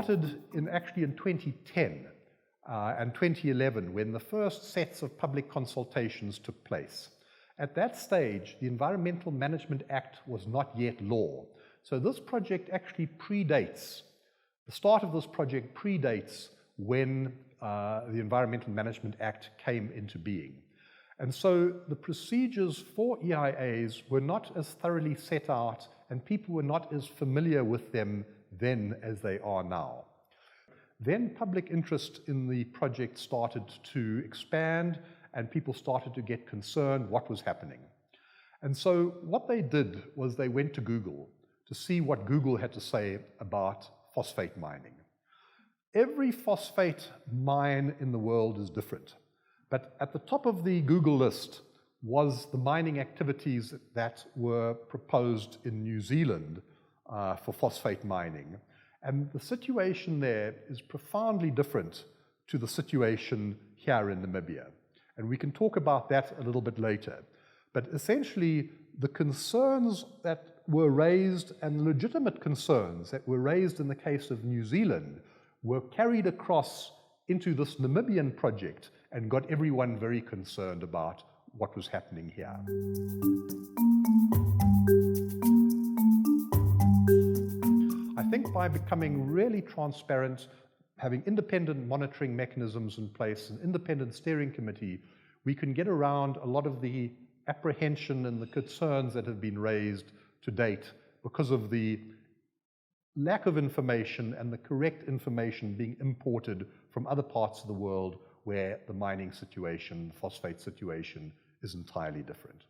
started actually in 2010 and 2011 when the first sets of public consultations took place. At that stage, the Environmental Management Act was not yet law. So this project actually predates, the start of this project predates when the Environmental Management Act came into being. And so the procedures for EIAs were not as thoroughly set out and people were not as familiar with them then as they are now. Then public interest in the project started to expand and people started to get concerned what was happening. And so what they did was they went to Google to see what Google had to say about phosphate mining. Every phosphate mine in the world is different. But at the top of the Google list was the mining activities that were proposed in New Zealand for phosphate mining. And the situation there is profoundly different to the situation here in Namibia. And we can talk about that a little bit later. But essentially, the concerns that were raised and legitimate concerns that were raised in the case of New Zealand were carried across into this Namibian project and got everyone very concerned about what was happening here. I think by becoming really transparent, having independent monitoring mechanisms in place, an independent steering committee, we can get around a lot of the apprehension and the concerns that have been raised to date because of the lack of information and the correct information being imported from other parts of the world where the mining situation, phosphate situation, is entirely different.